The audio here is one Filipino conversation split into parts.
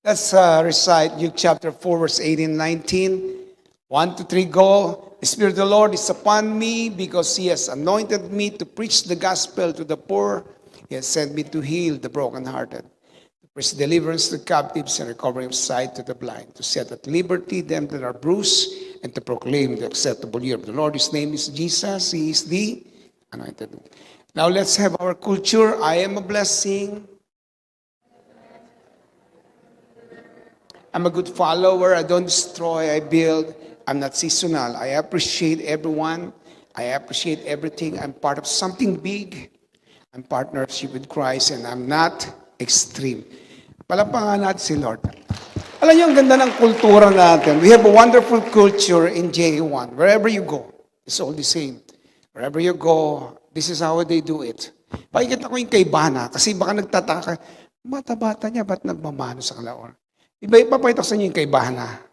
Let's recite Luke chapter 4, verse 18 and 19. 1 to 3, go. The Spirit of the Lord is upon me because He has anointed me to preach the gospel to the poor. He has sent me to heal the brokenhearted, to preach deliverance to captives and recovering of sight to the blind, to set at liberty them that are bruised, and to proclaim the acceptable year of the Lord. His name is Jesus. He is the anointed one. Now let's have our culture. I am a blessing. I'm a good follower. I don't destroy, I build. I'm not seasonal. I appreciate everyone. I appreciate everything. I'm part of something big. I'm partnership with Christ and I'm not extreme. Palapangan natin si Lord. Alam niyo, ang ganda ng kultura natin. We have a wonderful culture in J1. Wherever you go, it's all the same. Wherever you go, this is how they do it. Pakikita ko yung kay Bana, kasi baka nagtataka, bata-bata niya, ba't nagmamano sa kalaor? Ipapakita ko sa inyo yung kay Bana.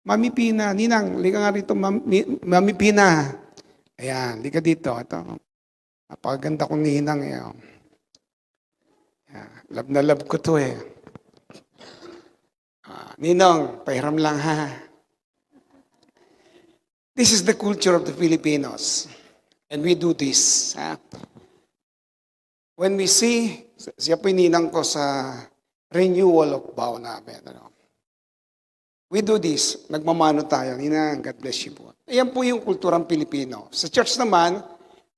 Mami Pina, Ninang, lika nga rito, Mami Pina. Ayan, lika dito. Ito. Napakaganda kong Ninang. Ayan. Love na love ko to eh. Ninong, pahiram lang ha. This is the culture of the Filipinos. And we do this. Ha? When we see, siya po yung Ninang ko sa renewal of vow namin. We do this. Nagmamano tayo. Ninang, God bless you po. Ayan po yung kulturang Pilipino. Sa church naman,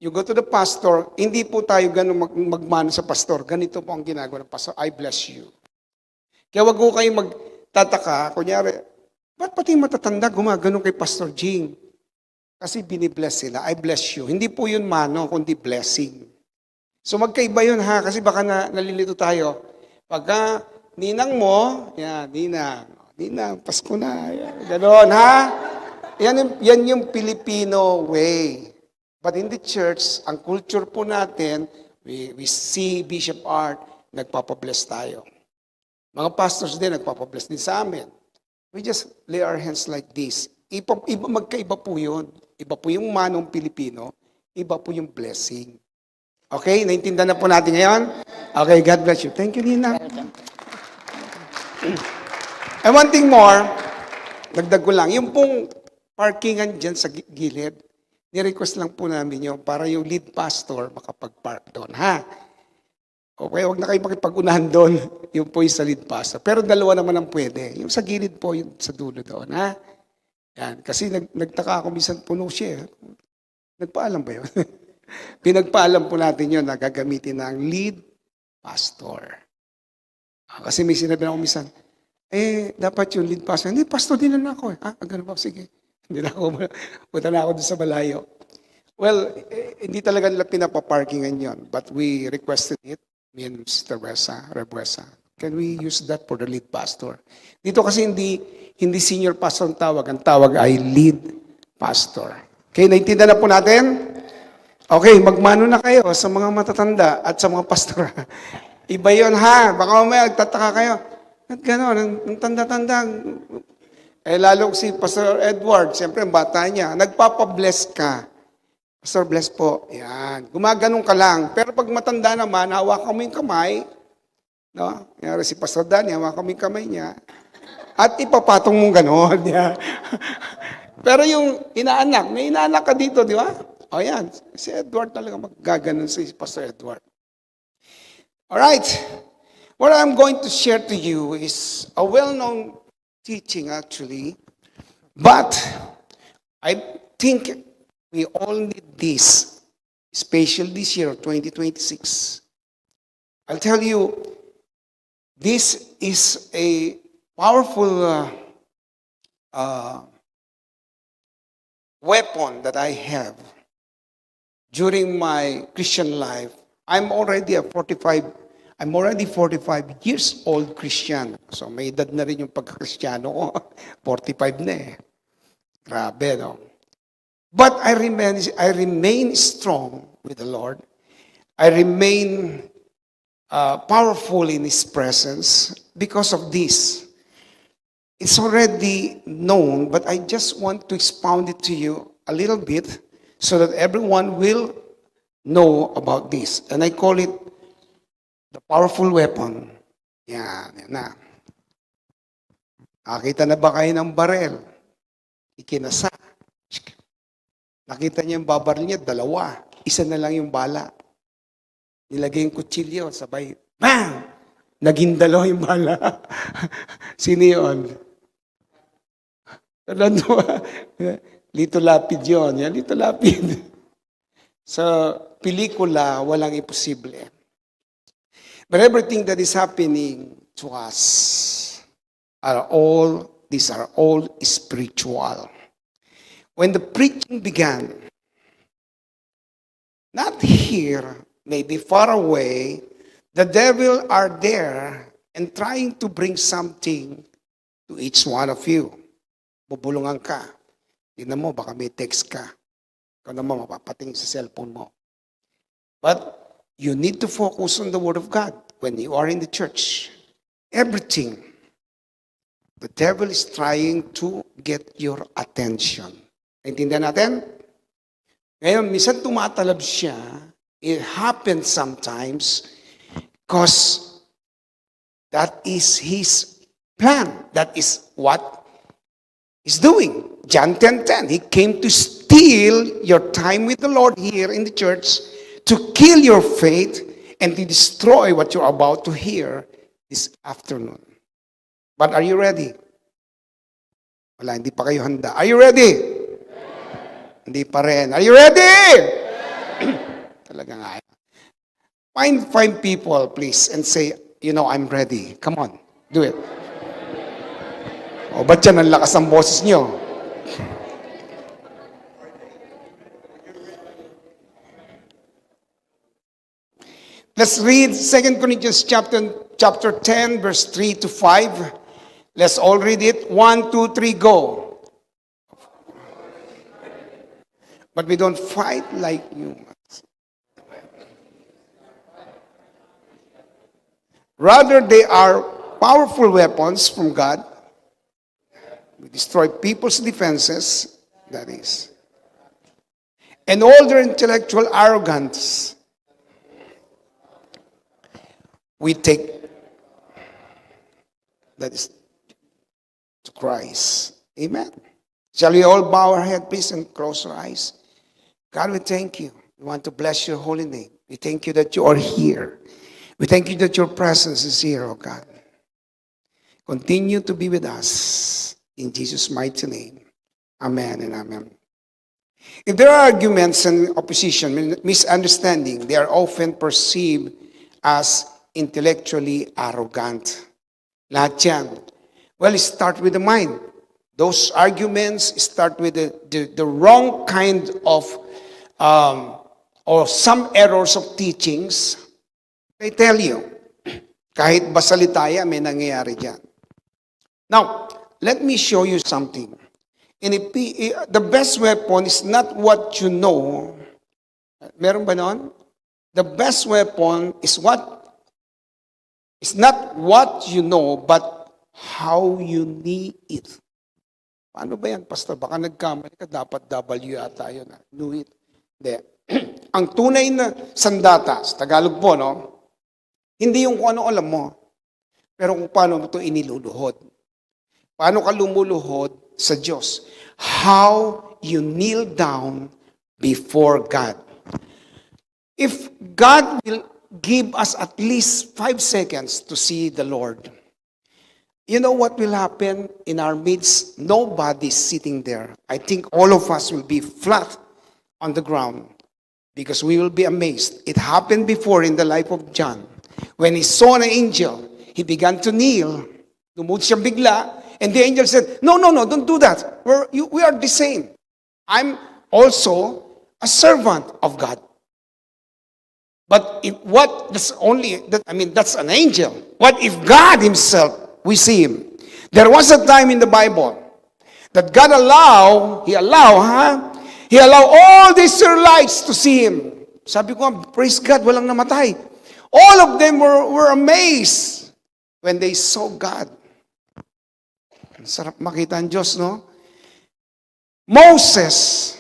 you go to the pastor, hindi po tayo ganun magmano sa pastor. Ganito po ang ginagawa ng pastor. I bless you. Kaya wag ko kayo magtataka. Kunyari, ba't pati matatanda gumagano kay Pastor Jing? Kasi binibless sila. I bless you. Hindi po yun mano, kundi blessing. So magkaiba yun ha, kasi baka nalilito tayo. Pagka ninang mo, yan, ninang, Pasko na, yan, gano'n ha. Yan yung Filipino way. But in the church, ang culture po natin, we see Bishop Art, nagpapabless tayo. Mga pastors din, nagpapabless din sa amin. We just lay our hands like this. Magkaiba po yun. Iba po yung manong Pilipino, iba po yung blessing. Okay, naintindihan na po natin ngayon? Okay, God bless you. Thank you, Nina. And one thing more, dagdag ko lang, yung pong parkingan dyan sa gilid, ni-request lang po namin yun para yung lead pastor makapag-park doon, ha? Okay, huwag na kayo makipag-unahan doon, yung po yung sa lead pastor. Pero dalawa naman ang pwede. Yung sa gilid po, yung sa dulo doon, ha? Yan, kasi nagtaka ako minsan puno siya. Nagpaalam ba yun? Pinagpaalam po natin yun na gagamitin ng lead pastor. Kasi may sinabi na ako minsan, dapat yung lead pastor. Hindi, pastor din na ako. Ganun ba? Sige. Hindi na ako, punta na ako doon sa malayo. Well, hindi talaga nila pinapaparkingan yun. But we requested it, me and Sister Rebuesa. Can we use that for the lead pastor? Dito kasi hindi senior pastor ang tawag ay lead pastor. Okay, naintindihan na po natin? Okay, magmano na kayo sa mga matatanda at sa mga pastor. Iba yun ha, baka mamaya nagtataka kayo. At gano'n, ang tanda-tanda. Lalo si Pastor Edward, siyempre ang bata niya, nagpapabless ka. Pastor, bless po. Yan, gumaganon ka lang. Pero pag matanda naman, hawakan mo yung kamay. No? Yan, si Pastor Danny, hawakan mo yung kamay niya. At ipapatong mong gano'n. Pero yung inaanak, may inaanak ka dito, di ba? O yan, si Edward talaga maggaganon si Pastor Edward. Alright, what I'm going to share to you is a well-known teaching actually, but I think we all need this, especially this year of 2026. I'll tell you, this is a powerful weapon that I have during my Christian life. I'm already 45 years old Christian. So may edad na rin yung pagka-Kristiyano ko. 45 na eh. Grabe, no? But I remain strong with the Lord. I remain powerful in His presence because of this. It's already known, but I just want to expound it to you a little bit so that everyone will know about this. And I call it the powerful weapon. Yan na. Nakita na ba kayo ng barel? Ikinasa. Nakita niya yung babaril niya, 2. Isa na lang yung bala. Nilagay yung kutsilyo, sabay, bang! Naging 2 yung bala. Sino yun? Lito Lapid yun. Yan, Lito Lapid. Sa pelikula, walang imposible. But everything that is happening to us these are all spiritual. When the preaching began, not here, maybe far away, the devil are there and trying to bring something to each one of you. Bubulungan ka. Tignan mo, baka may text ka. Ikaw naman mapapating sa cellphone mo. But you need to focus on the Word of God when you are in the church. Everything. The devil is trying to get your attention. Naintindihan natin? Ngayon, minsan tumatalab siya. It happens sometimes because that is his plan. That is what he's doing. John 10:10. He came to steal your time with the Lord here in the church, to kill your faith, and to destroy what you're about to hear this afternoon. But are you ready? Wala, hindi pa kayo handa. Are you ready? Hindi pa rin. Are you ready? Talaga nga. Find 5 people, please, and say, I'm ready. Come on, do it. O, ba't yan ang lakas ng boses nyo? Let's read 2 Corinthians chapter 10, verse 3 to 5. Let's all read it. 1, 2, 3, go. But we don't fight like humans. Rather, they are powerful weapons from God. We destroy people's defenses, that is. And all their intellectual arrogance. We take, that is, to Christ. Amen. Shall we all bow our head, please, and close our eyes? God, we thank you. We want to bless your holy name. We thank you that you are here. We thank you that your presence is here, oh God. Continue to be with us. In Jesus' mighty name. Amen and amen. If there are arguments and opposition, misunderstanding, they are often perceived as intellectually arrogant. Lahat yan. Well, start with the mind. Those arguments start with the wrong kind of, or some errors of teachings. I tell you, kahit basalitaya, may nangyayari dyan. Now, let me show you something. The best weapon is not what you know. Meron ba noon? The best weapon is it's not what you know, but how you need it. Paano ba yan, Pastor? Baka nagkamali ka, dapat W yata yun. Know it. Hindi. Ang tunay na sandata, sa Tagalog po, no? Hindi yung kung ano alam mo, pero kung paano mo ito iniluluhod. Paano ka lumuluhod sa Diyos? How you kneel down before God. If God will give us at least 5 seconds to see the Lord, you know what will happen in our midst? Nobody's sitting there. I think all of us will be flat on the ground because we will be amazed. It happened before in the life of John. When he saw an angel, he began to kneel. Lumod siya bigla, and the angel said, No, don't do that. We are the same. I'm also a servant of God. But that's an angel. What if God himself, we see him? There was a time in the Bible that God allowed all the Israelites to see him. Sabi ko, praise God, walang namatay. All of them were amazed when they saw God. Ang sarap makita ang Diyos, no? Moses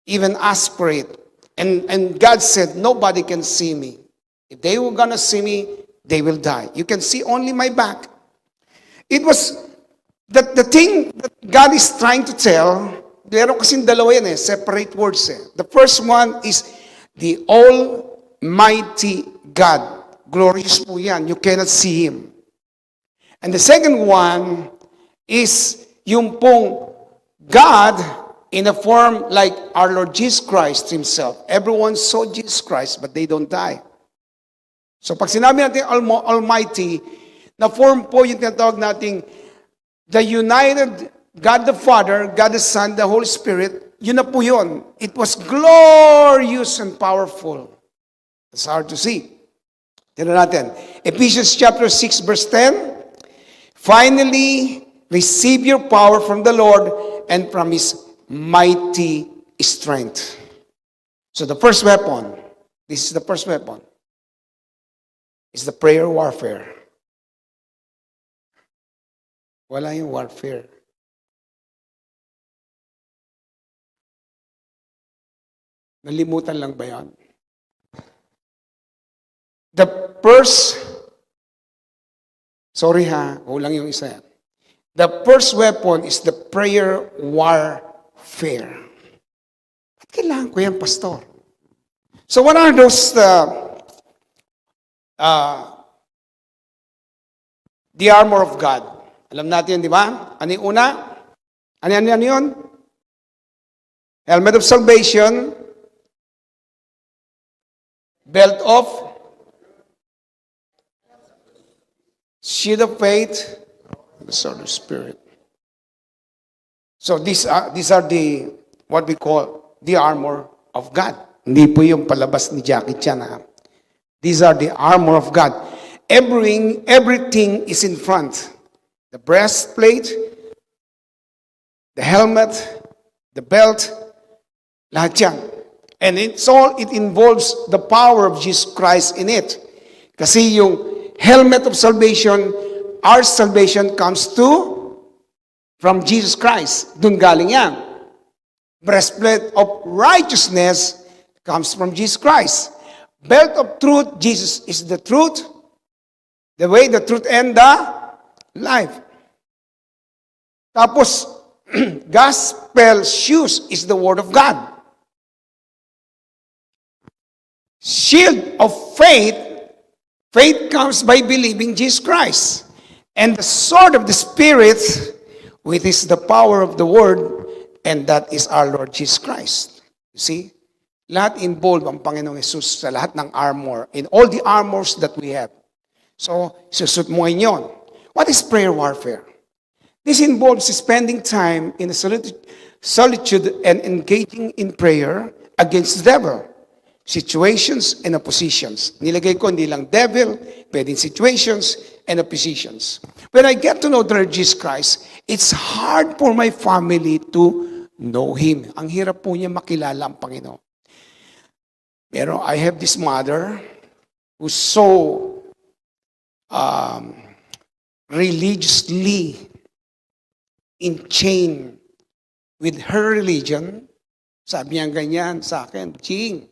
even asked for it. And God said, nobody can see me. If they were going to see me, they will die. You can see only my back. It was the thing that God is trying to tell, meron kasing dalawa yan separate words The first one is the Almighty God. Glorious po yan. You cannot see Him. And the second one is yung pong God in a form like our Lord Jesus Christ Himself. Everyone saw Jesus Christ, but they don't die. So pag sinabi natin Almighty, na form po yung tinatawag nating the united God the Father, God the Son, the Holy Spirit, yun na po yun. It was glorious and powerful. It's hard to see. Tignan natin. Ephesians chapter 6 verse 10. Finally, receive your power from the Lord and from His mighty strength. So the first weapon, this is the first weapon, is the prayer warfare. Wala yung warfare. Nalimutan lang ba yan? The first, sorry kulang yung isa yan. The first weapon is the prayer warfare. Ba't kailangan ko yan, pastor? So what are those, the armor of God? Alam natin, di ba? Ano yung una? Ano yun? Helmet of salvation, belt of, shield of faith, the sword of spirit. So these are the what we call the armor of God. Hindi po yung palabas ni Jackie Chan. These are the armor of God. Everything is in front. The breastplate, the helmet, the belt, lahat yan. And it involves the power of Jesus Christ in it. Kasi yung helmet of salvation, our salvation comes from Jesus Christ. Doon galing yan. Breastplate of righteousness comes from Jesus Christ. Belt of truth, Jesus is the truth, the way, the truth, and the life. Tapos, gospel shoes is the word of God. Shield of faith, faith comes by believing Jesus Christ. And the sword of the Spirit, which is the power of the word, and that is our Lord Jesus Christ. You see? Lahat involved ang Panginoong Jesus sa lahat ng armor, in all the armors that we have. So, susut mo ngayon. What is prayer warfare? This involves spending time in solitude and engaging in prayer against the devil, situations and oppositions. Nilagay ko hindi lang devil, pwedeng situations and oppositions. When I get to know the Lord Jesus Christ, it's hard for my family to know Him. Ang hirap po niya makilala ang Panginoon. Pero I have this mother who's so religiously enchained with her religion. Sabi niya ganyan sa akin, Jing,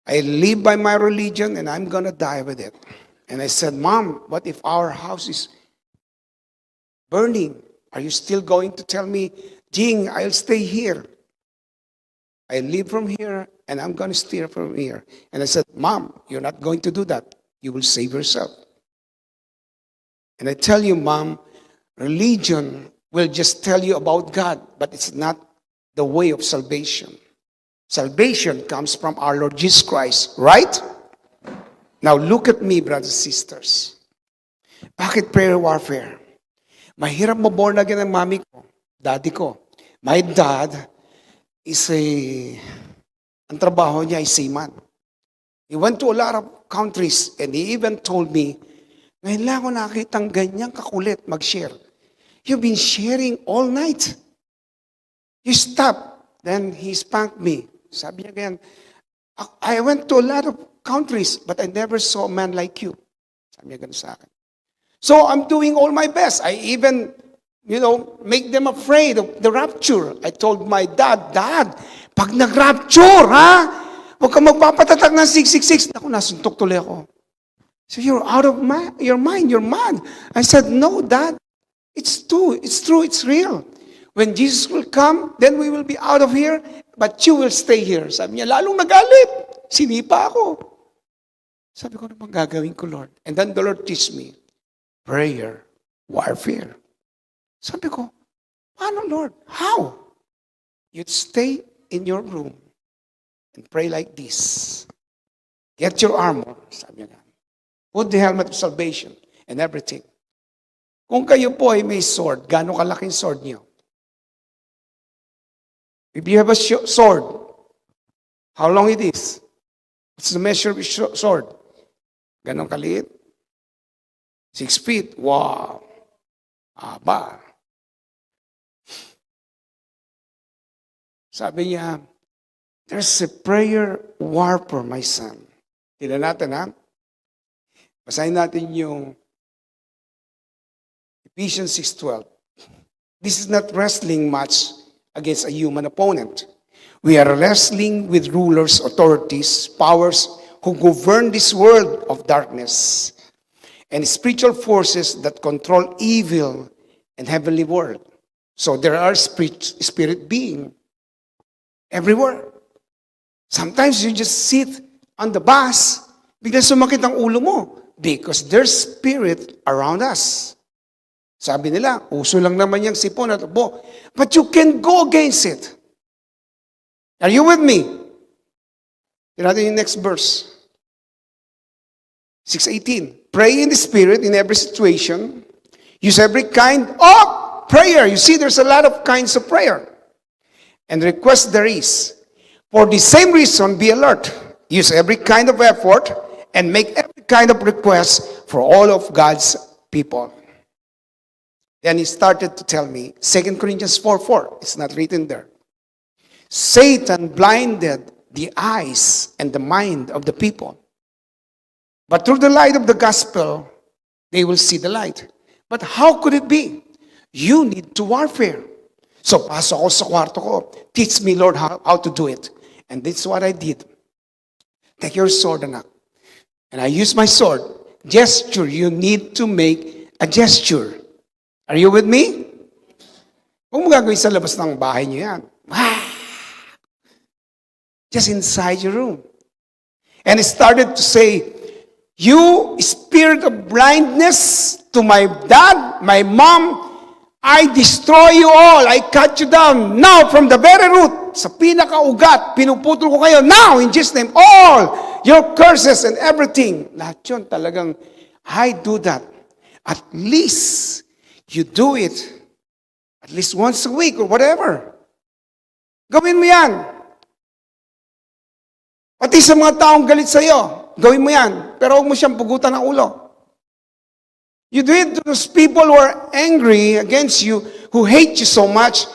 I live by my religion and I'm gonna die with it. And I said, Mom, what if our house is burning? Are you still going to tell me, Jing, I'll stay here? I live from here and I'm going to stay from here. And I said, Mom, you're not going to do that. You will save yourself. And I tell you, Mom, religion will just tell you about God, but it's not the way of salvation. Salvation comes from our Lord Jesus Christ, right? Now look at me, brothers and sisters. Bakit prayer warfare? Mahirap mo-born again ng mami ko, daddy ko. My dad is ang trabaho niya ay seaman. He went to a lot of countries and he even told me, ngayon lang ako nakitang ganyang kakulit mag-share. You've been sharing all night. You stop. Then he spanked me. Sabi niya ganyan, I went to a lot of countries but I never saw a man like you. Sabi niya ganun sa akin. So I'm doing all my best. I even, make them afraid of the rapture. I told my dad, pag nag-rapture, huwag kang magpapatatag ng 666. Ako, nasuntok tuloy ako. So you're out of your mind, you're mad. I said, no, Dad. It's true, it's real. When Jesus will come, then we will be out of here, but you will stay here. Sabi niya, lalong nagalit. Sinipa ako. Sabi ko, ano bang gagawin ko, Lord? And then the Lord teach me, prayer, warfare. Sabi ko, paano, Lord? How? You'd stay in your room and pray like this. Get your armor, sabi niya. Put the helmet of salvation and everything. Kung kayo po ay may sword, gaano kalaking sword niyo? If you have a sword, how long it is? What's the measure of your sword? Ganon kaliit? 6 feet. Wow. Aba. Sabi niya, there's a prayer warfare, my son. Tignan natin, ha? Basahin natin yung Ephesians 6:12. This is not wrestling match against a human opponent. We are wrestling with rulers, authorities, powers who govern this world of darkness and spiritual forces that control evil and heavenly world. So there are spirit being everywhere. Sometimes you just sit on the bus, bigla sumakit ang ulo mo because there's spirit around us. Sabi nila, uso lang naman yung sipon at ubo. But you can go against it. Are you with me? Tignan natin yung next verse. 6:18. Pray in the Spirit in every situation. Use every kind of prayer. You see, there's a lot of kinds of prayer. And request there is. For the same reason, be alert. Use every kind of effort and make every kind of request for all of God's people. Then he started to tell me, 2 Corinthians 4:4, it's not written there. Satan blinded the eyes and the mind of the people. But through the light of the gospel, they will see the light. But how could it be? You need to warfare. So pasok ako sa kwarto ko. Teach me, Lord, how to do it. And this is what I did. Take your sword, anak. And I use my sword. Gesture, you need to make a gesture. Are you with me? Kung mo gagawin sa labas ng bahay niyo yan. Just inside your room. And I started to say, you spirit of blindness to my dad, my mom, I destroy you all. I cut you down now from the very root. Sa pinakaugat, pinuputol ko kayo now in Jesus' name. All your curses and everything. Lahat yun talagang, I do that. At least, you do it at least once a week or whatever. Gawin mo yan. Pati sa mga taong galit sa iyo, gawin mo yan. Pero huwag mo siyang pugutan ng ulo. You do it to those people who are angry against you, who hate you so much.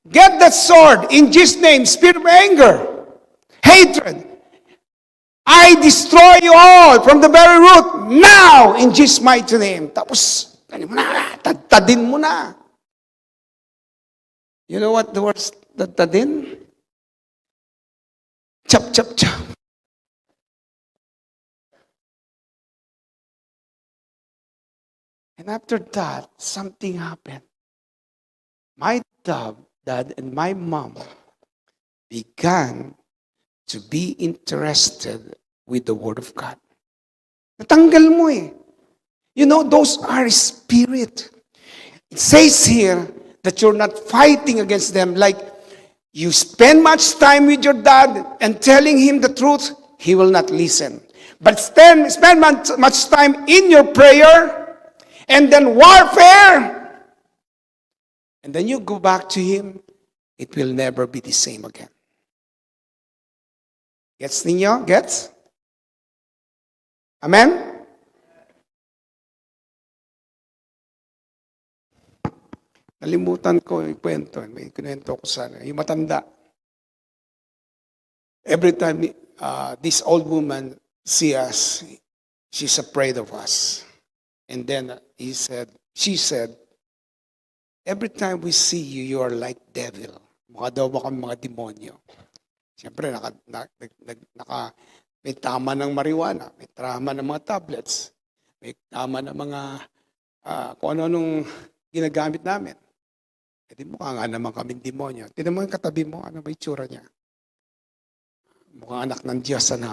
Get that sword in Jesus' name, spirit of anger, hatred. I destroy you all from the very root now in Jesus' mighty name. Tapos, tadin mo na. You know what the word tadin? Chop, chop, chop. And after that, something happened. My dad and my mom began to be interested with the Word of God. Natanggal mo eh. You know, those are spirit. It says here that you're not fighting against them. Like you spend much time with your dad and telling him the truth, he will not listen. But spend much time in your prayer and then warfare. And then you go back to him, it will never be the same again. Gets ninyo? Gets? Amen? Nalimutan ko yung kwento. May kwento ko sana. Yung matanda. Every time this old woman see us, she's afraid of us. And then she said, every time we see you, you are like devil. Mukha daw ba kami mga demonyo. Siyempre, may tama ng marijuana, may tama ng mga tablets, may tama ng mga, kung ano nung ginagamit namin. E di mukha nga naman kaming demonyo. Tignan mo yung katabi mo, ano ba itsura niya? Mukhang anak ng Diyos, ano?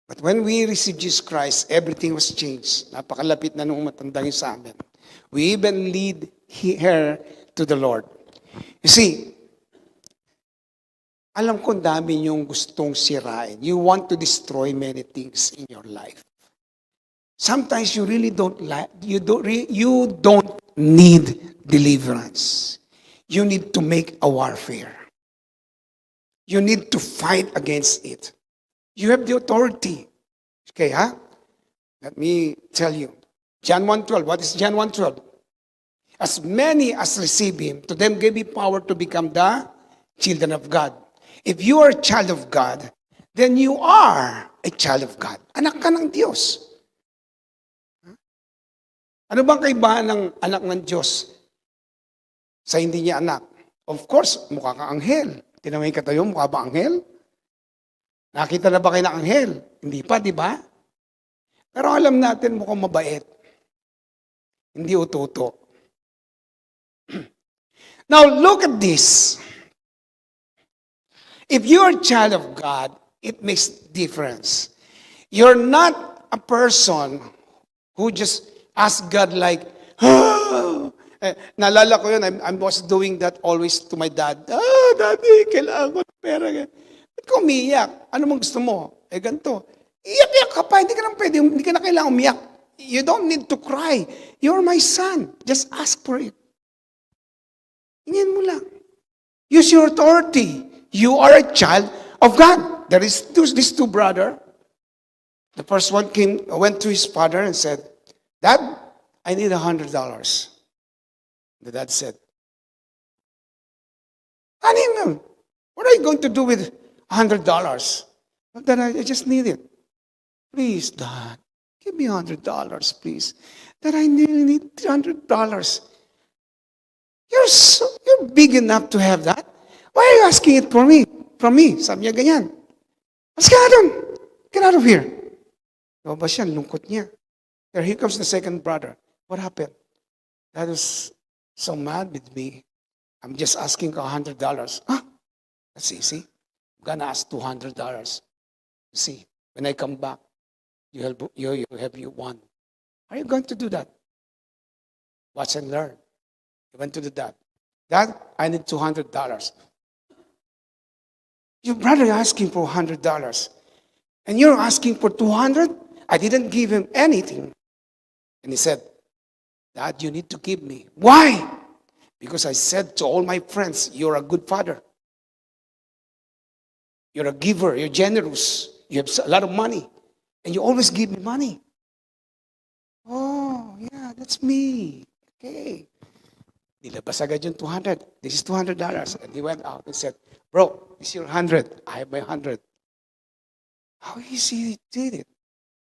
But when we received Jesus Christ, everything was changed. Napakalapit na nung matandang yun sa amin. We even lead her to the Lord. You see, alam ko dami niyong gustong sirain. You want to destroy many things in your life. Sometimes you really don't you don't need deliverance. You need to make a warfare. You need to fight against it. You have the authority. Okay, huh? Let me tell you. John 1:12. What is John 1:12? As many as receive him, to them gave he power to become the children of God. If you are a child of God, then you are a child of God. Anak ka ng Diyos. Ano bang kaibahan ng anak ng Diyos sa hindi niya anak? Of course, mukha kang anghel. Tingnan mo yung katayo, mukha ba anghel? Nakita na ba kayo ng anghel? Hindi pa, di ba? Pero alam natin mukhang mabait. Hindi ututo. Now, look at this. If you're a child of God, it makes difference. You're not a person who just ask God like, naalala ko yun, I was doing that always to my dad. Daddy, kailangan ko ng pera. Ba't ka umiiyak? Ano mong gusto mo? Ganito. Iyak-iyak ka pa, hindi ka na pwede, hindi ka na kailangan umiyak. You don't need to cry. You're my son. Just ask for it. Hingin mo lang. Use your authority. You are a child of God. There is these two brothers. The first one went to his father and said, Dad, I need $100. The dad said, Honey, what are you going to do with $100? Dad, I just need it. Please, Dad, give me $100, please. Dad, I need $100. You're big enough to have that. Why are you asking it from me? Sabi niya ganyan. Let's get out. Get out of here. Lumabas siya, lungkot niya. Here comes the second brother. What happened? Dad was so mad with me. I'm just asking $100. That's easy. I'm gonna ask $200. See, when I come back, you have one. Are you going to do that? Watch and learn. He went to the dad. Dad, I need $200. Your brother asking for $100. And you're asking for 200? I didn't give him anything. And he said, Dad, you need to give me. Why? Because I said to all my friends, you're a good father. You're a giver. You're generous. You have a lot of money. And you always give me money. Oh, yeah, that's me. Okay. Nilabas agad yung 200. This is $200. And he went out and said, Bro, this is your 100. I have my 100. How easy he did it?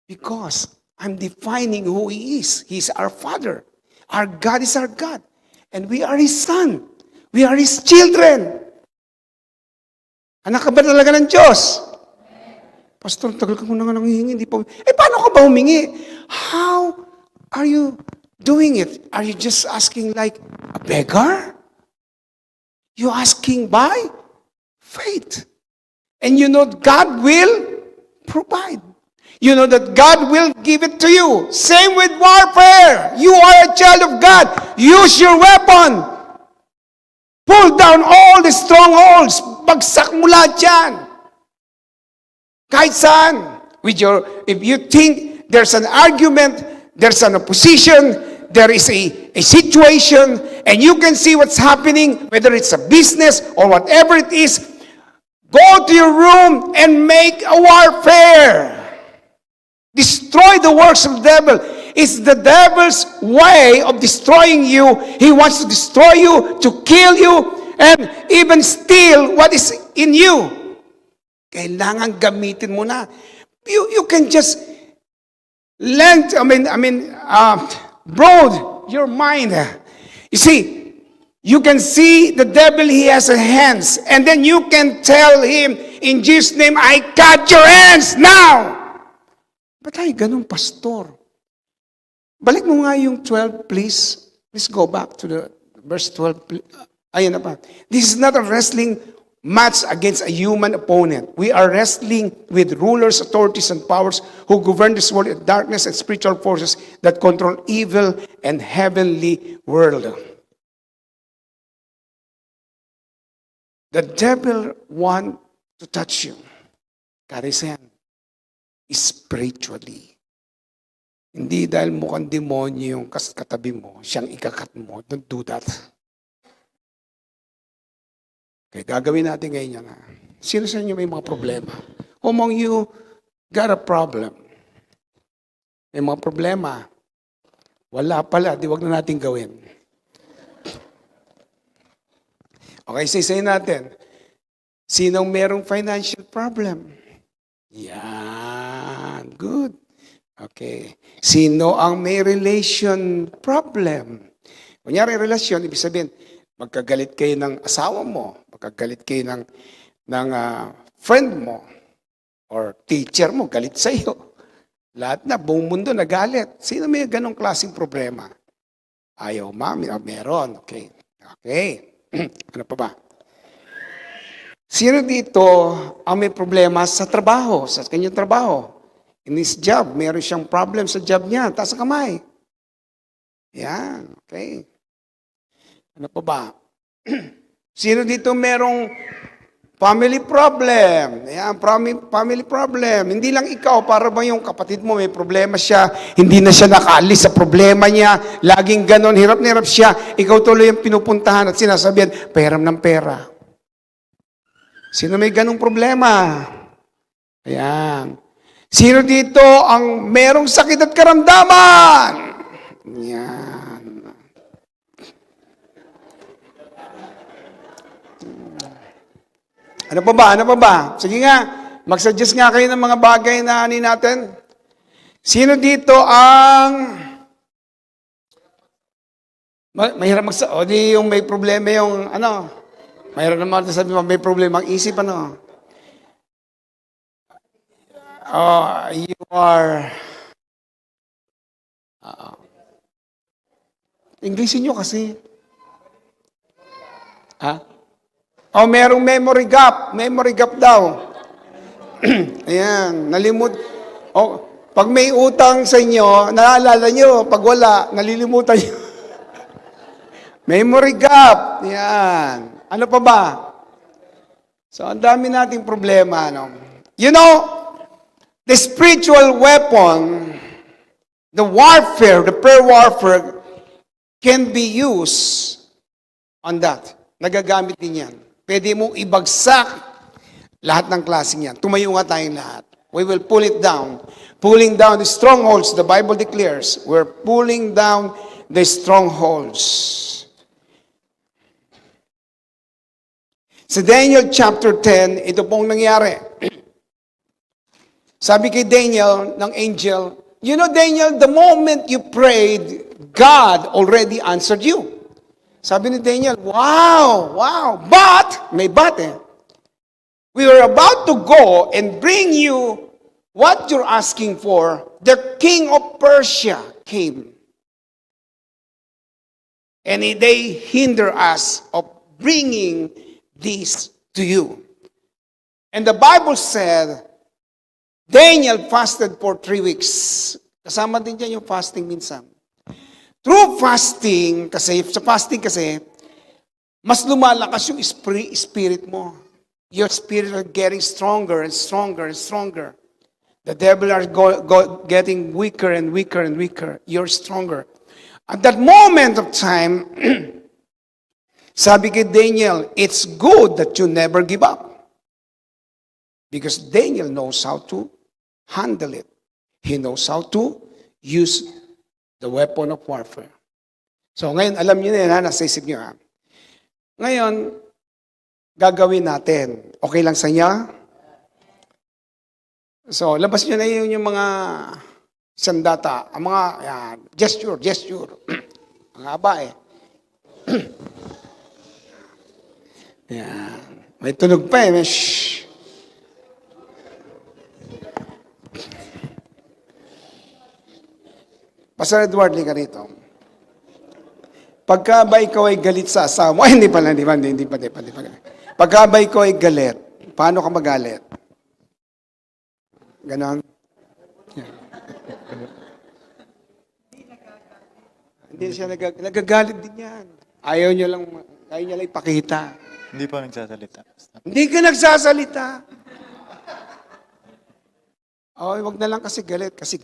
Because I'm defining who he is. He's our Father. Our God is our God. And we are His Son. We are His children. Anak ka ba talaga ng Diyos? Pastor, tagal ka muna nga nanghihingi. Paano ka ba humingi? How are you doing it? Are you just asking like a beggar? You asking by faith. And you know God will provide. You know that God will give it to you. Same with warfare. You are a child of God. Use your weapon. Pull down all the strongholds. Bagsak mo lahat yan. Kahit saan. If you think there's an argument, there's an opposition, there is a situation, and you can see what's happening, whether it's a business or whatever it is, go to your room and make a warfare. Destroy the works of the devil. It's the devil's way of destroying you. He wants to destroy you, to kill you, and even steal what is in you. Kailangan gamitin mo na. You can just broad your mind. You see, you can see the devil, he has a hands, and then you can tell him, in Jesus' name, I cut your hands now. Ba't ay ganun, pastor? Balik mo nga yung 12, please. Please go back to the verse 12. Ayan na pa. This is not a wrestling match against a human opponent. We are wrestling with rulers, authorities, and powers who govern this world of darkness and spiritual forces that control evil and heavenly world. The devil want to touch you, Karisan, spiritually. Hindi dahil mukhang demonyo yung katabi mo, siyang ikakat mo. Don't do that. Okay, gagawin natin ngayon yan. Sino sa inyo may mga problema? Who among you got a problem? May mga problema. Wala pala, di wag na natin gawin. Okay, sisayin natin. Sinong merong financial problem? Yan, good. Okay. Sino ang may relation problem? Kunyari relasyon, ibig sabihin, magkagalit kayo ng asawa mo, magkagalit kayo ng friend mo, or teacher mo, galit sa iyo. Lahat na, buong mundo nagalit. Sino may ganong klaseng problema? Ayaw, mami, meron. Okay. Okay. Ano pa ba? Sino dito ang may problema sa trabaho, sa kanyang trabaho? In his job, meron siyang problem sa job niya. Taas ang kamay. Yan, okay. Ano pa ba? Sino dito merong family problem? Yan, family problem. Hindi lang ikaw, para ba yung kapatid mo may problema siya, hindi na siya nakaalis sa problema niya, laging ganon, hirap na hirap siya, ikaw tuloy yung pinupuntahan at sinasabihan, pairam ng pera. Sino may ganong problema? Ayan. Sino dito ang merong sakit at karamdaman? Yan. Ano pa ba? Ano pa ba? Sige nga, mag-suggest nga kayo ng mga bagay na natin. Sino dito ang mahirap o di yung may problema yung mahirap naman sabi mo may problema ang isip you are Englishin nyo kasi. Merong memory gap. Memory gap daw. Ayan, pag may utang sa inyo, naalala nyo. Pag wala, nalilimutan nyo. Memory gap. Ayan. Ano pa ba? So, ang dami nating problema. You know, the spiritual weapon, the prayer warfare, can be used on that. Nagagamit din yan. Pwede mo ibagsak lahat ng klaseng yan. Tumayo nga tayong lahat. We will pull it down. Pulling down the strongholds, the Bible declares, we're pulling down the strongholds. Sa Daniel chapter 10, ito pong nangyari. Sabi kay Daniel, ng angel, you know Daniel, the moment you prayed, God already answered you. Sabi ni Daniel, wow, but, may but we were about to go and bring you what you're asking for. The king of Persia came. And they hinder us of bringing this to you. And the Bible said, Daniel fasted for 3 weeks. Kasama din dyan yung fasting minsan. Through fasting, sa fasting kasi, mas lumalakas yung spirit mo. Your spirit are getting stronger and stronger and stronger. The devil are getting weaker and weaker and weaker. You're stronger. At that moment of time, sabi kay Daniel, it's good that you never give up. Because Daniel knows how to handle it. He knows how to use the weapon of warfare. So ngayon, alam niyo na yan, nasa isip niyo. Ngayon, gagawin natin. Okay lang sa inyo? So, labas niyo na yung mga sandata, ang mga gesture. Ang haba Yan. May tunog pa shh. Pastor Edward, liga rito. Pagka ba ikaw ay galit sa asawa mo, ay hindi pa. Pagka ba ikaw ay galit, paano ka magalit? Ganon. Yeah. Hindi siya nagagalit din yan. Ayaw niya lang ipakita. Hindi pa nagsasalita. Hindi ka nagsasalita. Oh, wag na lang kasi galit kasi.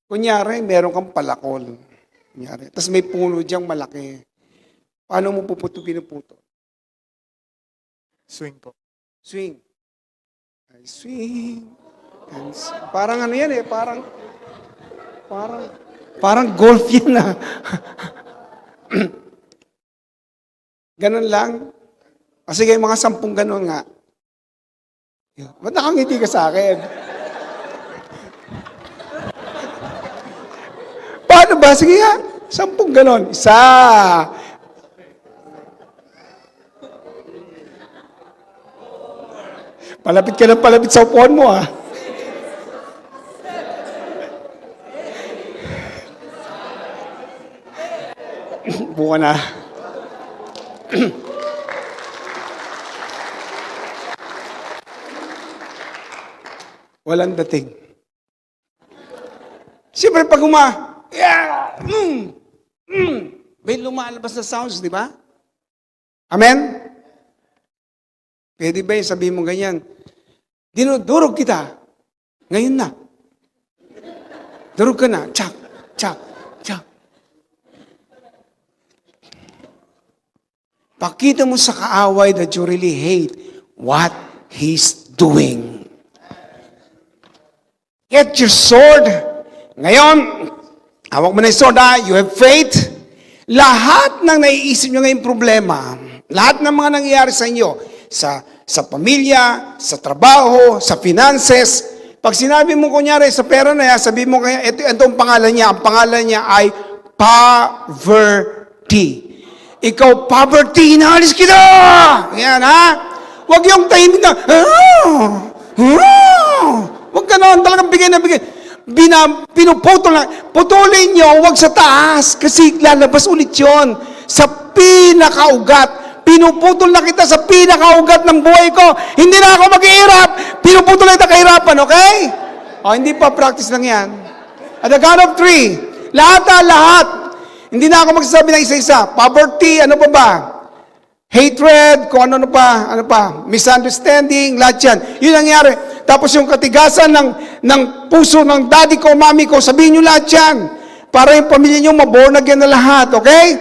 Kunyari, meron kang palakol. Kunyari. Tapos may puno diyang malaki. Paano mo pinuputo? Swing po. Swing. I swing. And parang ano yan eh, parang golf yan ah. Ganon lang. O sige, mga 10 ganon nga. Ba't nakangiti ka sa akin? Paano ba? Sige nga, 10 ganon. Isa. Palapit ka ng palapit sa upuan mo, ah. Buka na. Walang dating. Siyempre, pag may lumalabas na sounds, di ba? Amen? Pwede ba yung sabihin mo ganyan? Dinudurog kita. Ngayon na. Durog ka na. Tsak, tsak, tsak. Pakita mo sa kaaway that you really hate what he's doing. Get your sword. Ngayon, hawak mo na yung sword, ha? You have faith. Lahat ng naiisip nyo ngayong problema, lahat ng mga nangyayari sa inyo, sa pamilya, sa trabaho, sa finances, pag sinabi mo kunyari sa pera na yan, sabi mo kaya, ito ang pangalan niya. Ang pangalan niya ay poverty. Ikaw, poverty, inalis kita! Yan, ha? Huwag yung tahimik na, huwag ka noon, talagang bigay na bigay. Pinuputol na, putulin nyo, huwag sa taas, kasi lalabas ulit yun. Sa pinakaugat. Pinuputol na kita sa pinakaugat ng buhay ko. Hindi na ako mag-ihirap. Pinuputol na kita kahirapan, okay? O, hindi pa, practice lang yan. At the count of 3, lahat. Hindi na ako magsasabi ng isa-isa. Poverty, ano pa ba? Hatred, kung ano pa? Misunderstanding, lahat yan. Yun ang nangyari. Tapos yung katigasan ng puso ng daddy ko, mami ko, sabihin nyo lahat yan. Para yung pamilya nyo maborn again na lahat, okay?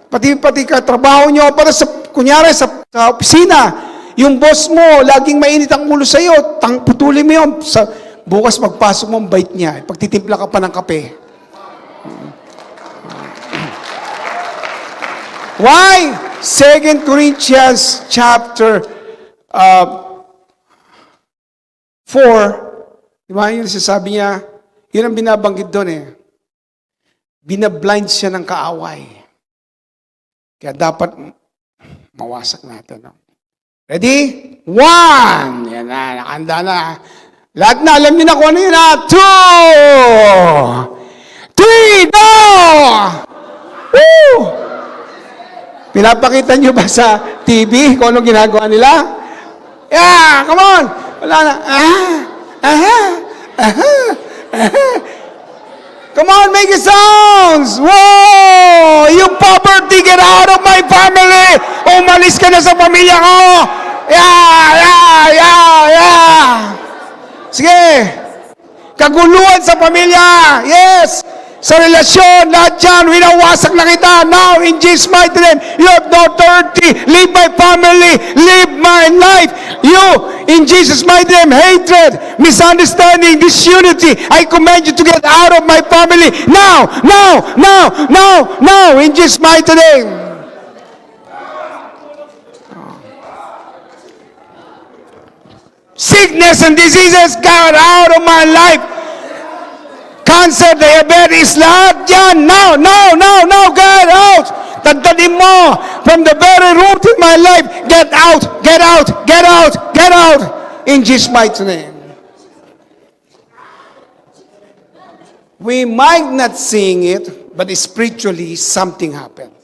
Pati katrabaho nyo, para kunyari sa opisina, yung boss mo, laging mainit ang ulo sa'yo, putulin mo yun. Bukas magpasok mo, ang bait niya. Pagtitimpla ka pa ng kape. Why? 2 Corinthians chapter 4, diba yun sasabi niya, yun ang binabanggit doon eh. Binablind siya ng kaaway. Kaya dapat mawasak natin. No? Ready? 1! Yan na, nakanda na. Lahat na, alam niyo na kung ano yun na. 2! 3! No! Woo! Pinapakita niyo ba sa TV kung anong ginagawa nila? Yeah! Come on! Wala na. Come on, make it sounds! Whoa! You poverty, get out of my family! Umalis ka na sa pamilya ko! Yeah! Sige! Kaguluhan sa pamilya! Yes! Sa relasyon, lahat dyan, winawasak na kita. Now, in Jesus' mighty name, you have no authority. Leave my family. Live my life. You, in Jesus' mighty name, hatred, misunderstanding, disunity. I command you to get out of my family. Now, in Jesus' mighty name. Sickness and diseases, get out of my life. Cancer, diabetes, lahat yan. No, get out. Tagtanim mo from the very root in my life. Get out. In Jesus' mighty name. We might not seeing it, but spiritually something happened.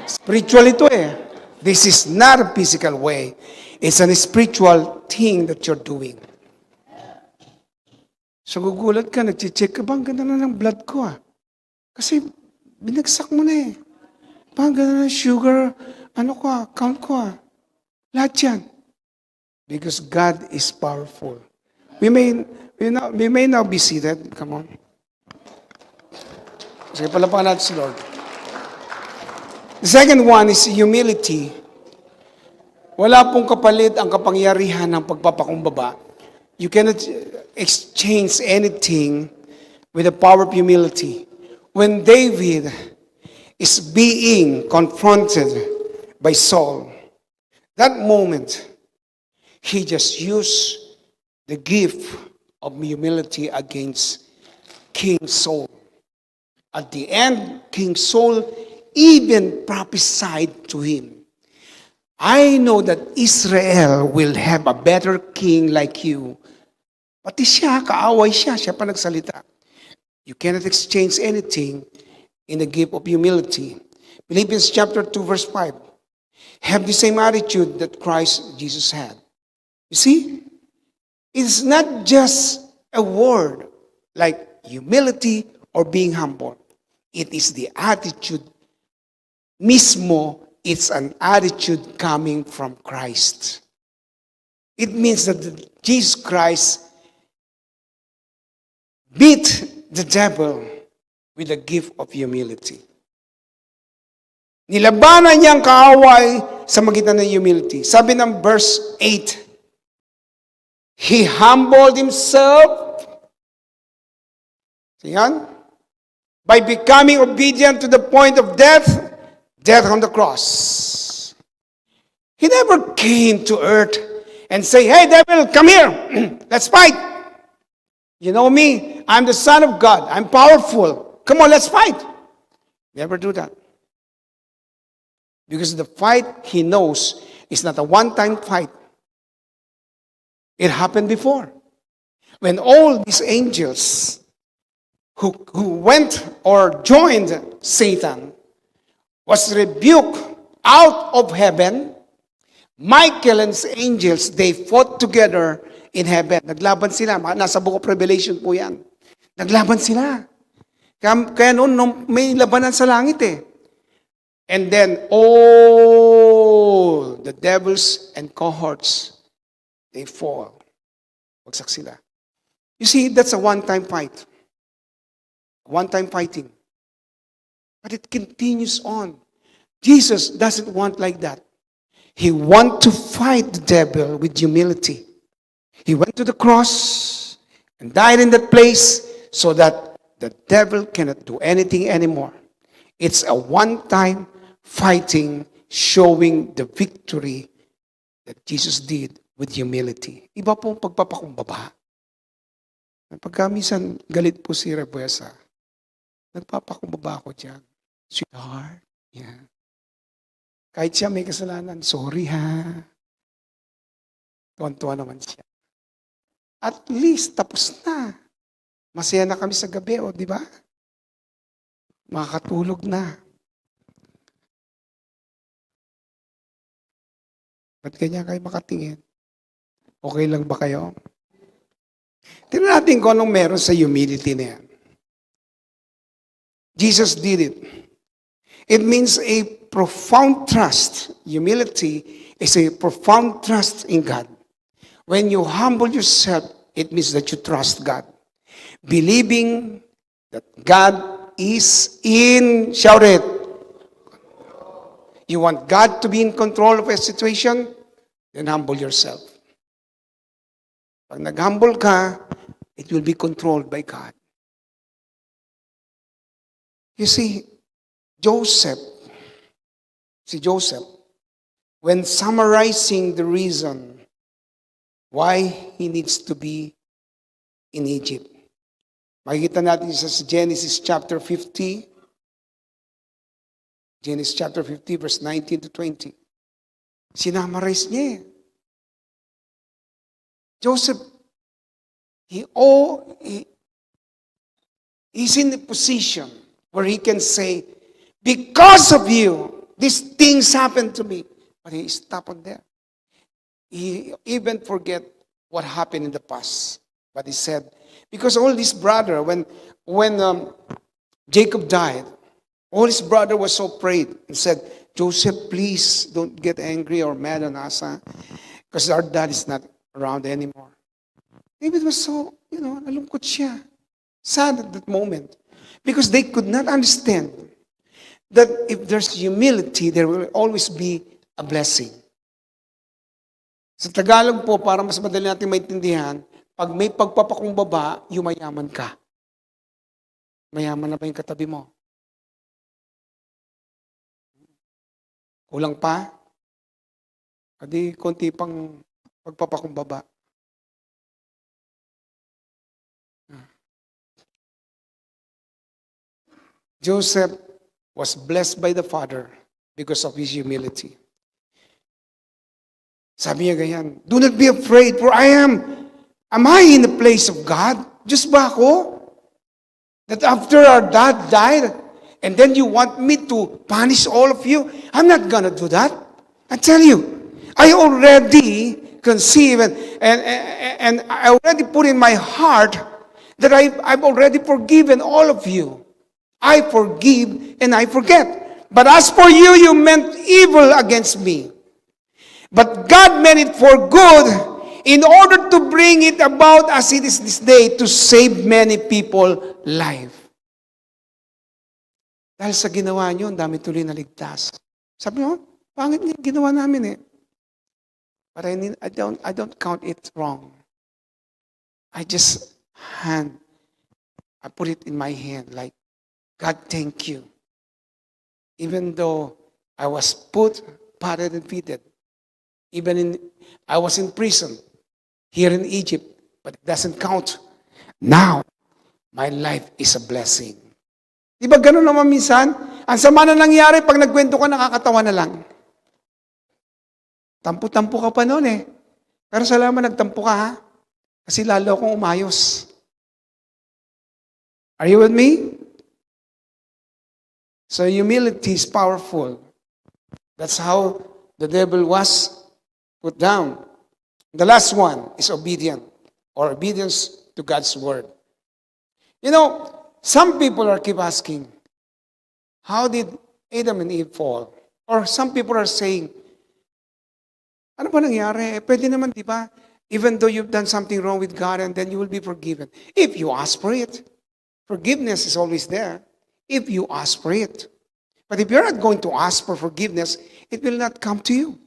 Spiritually to eh. This is not a physical way. It's a spiritual thing that you're doing. So gugulat ka, nag-check ka ba? Ang ganda na ng blood ko ah. Kasi binagsak mo na eh. Ang ganda na sugar, count ko ah. Lahat yan. Because God is powerful. We may now be seated. Come on. Sige, palapakan natin si Lord. The second one is humility. Wala pong kapalit ang kapangyarihan ng pagpapakumbaba. You cannot exchange anything with the power of humility. When David is being confronted by Saul, that moment, he just used the gift of humility against King Saul. At the end, King Saul even prophesied to him, I know that Israel will have a better king like you. Pati siya, kaaway siya pa nagsalita. You cannot exchange anything in the gift of humility. Philippians chapter 2 verse 5. Have the same attitude that Christ Jesus had. You see, it's not just a word like humility or being humble. It is the attitude mismo. It's an attitude coming from Christ. It means that Jesus Christ beat the devil with the gift of humility. Nilabanan niya ang kaaway sa magitan ng humility. Sabi ng verse 8, He humbled Himself. Yan? By becoming obedient to the point of death on the cross. He never came to earth and say, hey devil, come here, let's fight. You know me, I'm the Son of God, I'm powerful. Come on, let's fight. Never do that. Because the fight he knows is not a one-time fight. It happened before. When all these angels who went or joined Satan was rebuked out of heaven, Michael and his angels, they fought together in heaven. Naglaban sila. Nasa Book of Revelation po yan. Naglaban sila. Kaya noon may labanan sa langit eh. And then all the devils and cohorts, they fall. Wagsak sila. You see, that's a one-time fight. One-time fighting. But it continues on. Jesus doesn't want like that. He wants to fight the devil with humility. He went to the cross and died in that place so that the devil cannot do anything anymore. It's a one-time fighting, showing the victory that Jesus did with humility. Iba pong pagpapakumbaba. Pagka minsan galit po si Rebuesa, nagpapakumbaba ako dyan. Sweetheart, yeah. Kahit siya may kasalanan, sorry ha. Tuwan-tuwa naman siya. At least, tapos na. Masaya na kami sa gabi, o di ba? Makakatulog na. Ba't ganyan kayo makatingin? Okay lang ba kayo? Tingnan natin kung anong meron sa humility na yan. Jesus did it. It means a profound trust. Humility is a profound trust in God. When you humble yourself, it means that you trust God. Believing that God is in, shout it. You want God to be in control of a situation? Then humble yourself. Pag nag-humble ka, it will be controlled by God. You see, Joseph, when summarizing the reason why he needs to be in Egypt, makikita natin sa Genesis chapter 50, Genesis chapter 50, verse 19 to 20. Sinamarize niya eh. Joseph, He's in a position where he can say, because of you, these things happened to me. But he stopped on there. He even forget what happened in the past. But he said, because all his brother, when Jacob died, all his brother was so prayed and said, Joseph, please don't get angry or mad on us, because our dad is not around anymore. David was so, nalungkot siya. Sad at that moment. Because they could not understand that if there's humility, there will always be a blessing. Sa Tagalog po, para mas madali natin maintindihan, pag may pagpapakumbaba, yumayaman ka. Mayaman na ba yung katabi mo? Kulang pa? Adi, konti pang pagpapakumbaba. Joseph was blessed by the Father because of his humility. Sabi niya ganyan, do not be afraid, for am I in the place of God? Diyos ba ako? That after our dad died, and then you want me to punish all of you? I'm not gonna do that. I tell you, I already conceive and I already put in my heart that I've already forgiven all of you. I forgive and I forget. But as for you, you meant evil against me. But God meant it for good in order to bring it about as it is this day to save many people life. Dahil sa ginawa nyo, ang dami tuloy na ligtas. Sabi mo, pangit niya ginawa namin eh. But I don't count it wrong. I put it in my hand like, God, thank you. Even though I was potted and feeded, I was in prison here in Egypt, but it doesn't count. Now, my life is a blessing. Di ba ganun naman minsan? Ang sama na nangyari, pag nagkwento ka, nakakatawa na lang. Tampo-tampo ka pa noon eh. Pero salamat nagtampo ka ha. Kasi lalo akong umayos. Are you with me? So humility is powerful. That's how the devil was put down. The last one is obedience to God's word. Some people keep asking, how did Adam and Eve fall? Or some people are saying, ano ba nangyari? Pwede naman, di ba? Even though you've done something wrong with God and then you will be forgiven. If you ask for it. Forgiveness is always there. If you ask for it. But if you're not going to ask for forgiveness, it will not come to you.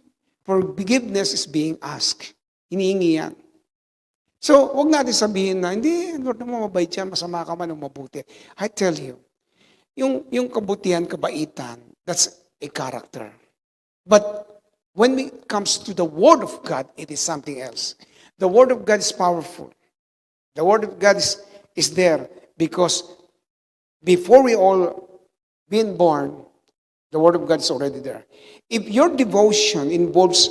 Forgiveness is being asked. Hinihingi yan. So, huwag natin sabihin na, hindi, Lord naman mabait yan, masama ka man o mabuti. I tell you, yung kabutihan, kabaitan, that's a character. But when it comes to the Word of God, it is something else. The Word of God is powerful. The Word of God is there because before we all been born, the Word of God is already there. If your devotion involves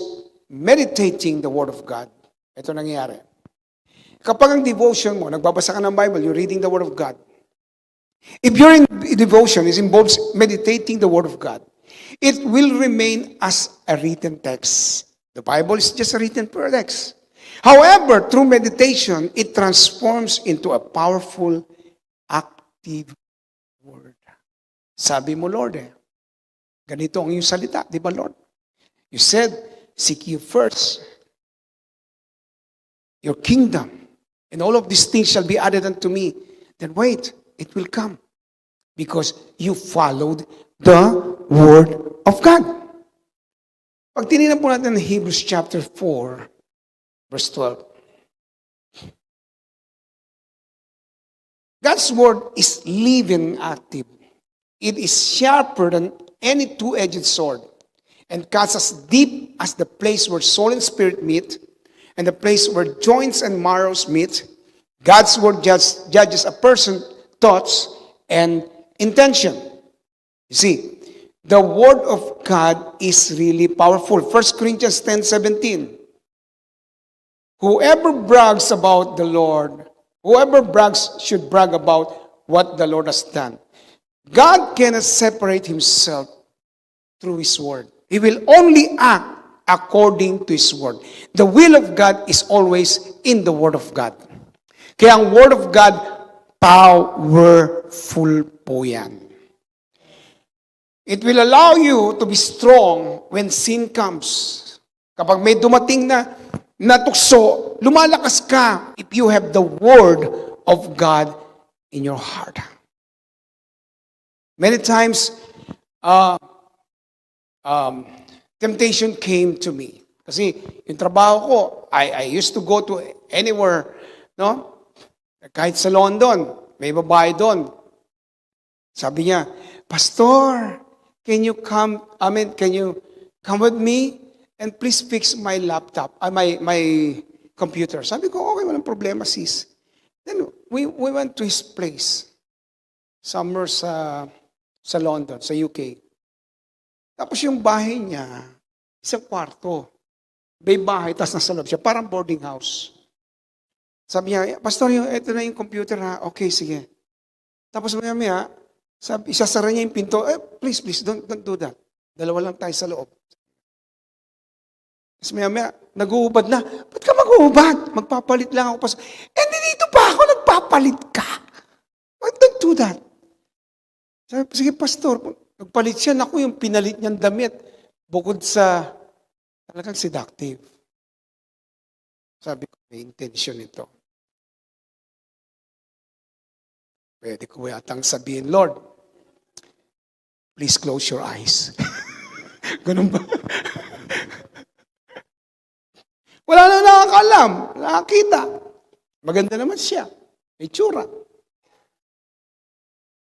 meditating the Word of God, ito nangyayari. Kapag ang devotion mo, nagbabasa ka ng Bible, you're reading the Word of God. If your devotion involves meditating the Word of God, it will remain as a written text. The Bible is just a written text. However, through meditation, it transforms into a powerful, active word. Sabi mo, Lord, ganito ang iyong salita, di ba, Lord? You said, seek you first your kingdom, and all of these things shall be added unto me. Then wait, it will come. Because you followed the Word of God. Pag tinignan po natin Hebrews chapter 4, verse 12. God's Word is living, active. It is sharper than any two-edged sword and cuts as deep as the place where soul and spirit meet and the place where joints and marrows meet. God's Word judges a person's thoughts and intention. You see, the Word of God is really powerful. 1 Corinthians 10:17. Whoever brags about the Lord, whoever brags should brag about what the Lord has done. God cannot separate himself through his word. He will only act according to his word. The will of God is always in the word of God. Kaya ang word of God, powerful po yan. It will allow you to be strong when sin comes. Kapag may dumating na tukso, lumalakas ka if you have the word of God in your heart. Many times, temptation came to me. Kasi yung trabaho ko, I used to go to anywhere, no? Kahit sa London, may babae doon. Sabi niya, Pastor, can you come with me and please fix my laptop, my computer. Sabi ko, okay, walang problema, sis. Then we went to his place. Somewhere sa London, sa UK. Tapos yung bahay niya, isang kwarto. May bahay, tapos nasa loob siya. Parang boarding house. Sabi niya, Pastor, ito na yung computer ha. Okay, sige. Tapos maya, isasara niya yung pinto. Please, don't do that. Dalawa lang tayo sa loob. Tapos maya, nag-uubad na. Ba't ka mag-uubad? Magpapalit lang ako. Pastor. Dito pa ako, nagpapalit ka. Don't do that. Sabi, sige, Pastor, nagpalit siya. Naku, yung pinalit niyang damit. Bukod sa talagang seductive. Sabi ko, may intention ito. Pwede ko yatang sabihin, Lord, please close your eyes. Ganun ba? Wala na nakakalam. Nakakita. Maganda naman siya. May tsura.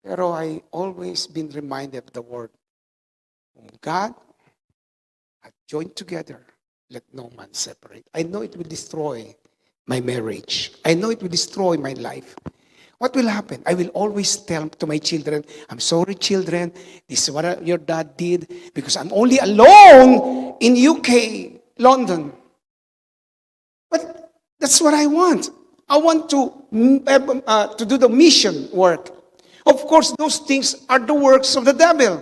Pero I always been reminded of the word. God had joined together. Let no man separate. I know it will destroy my marriage. I know it will destroy my life. What will happen? I will always tell to my children, I'm sorry, children, this is what your dad did because I'm only alone in UK, London. But that's what I want. I want to do the mission work. Of course, those things are the works of the devil.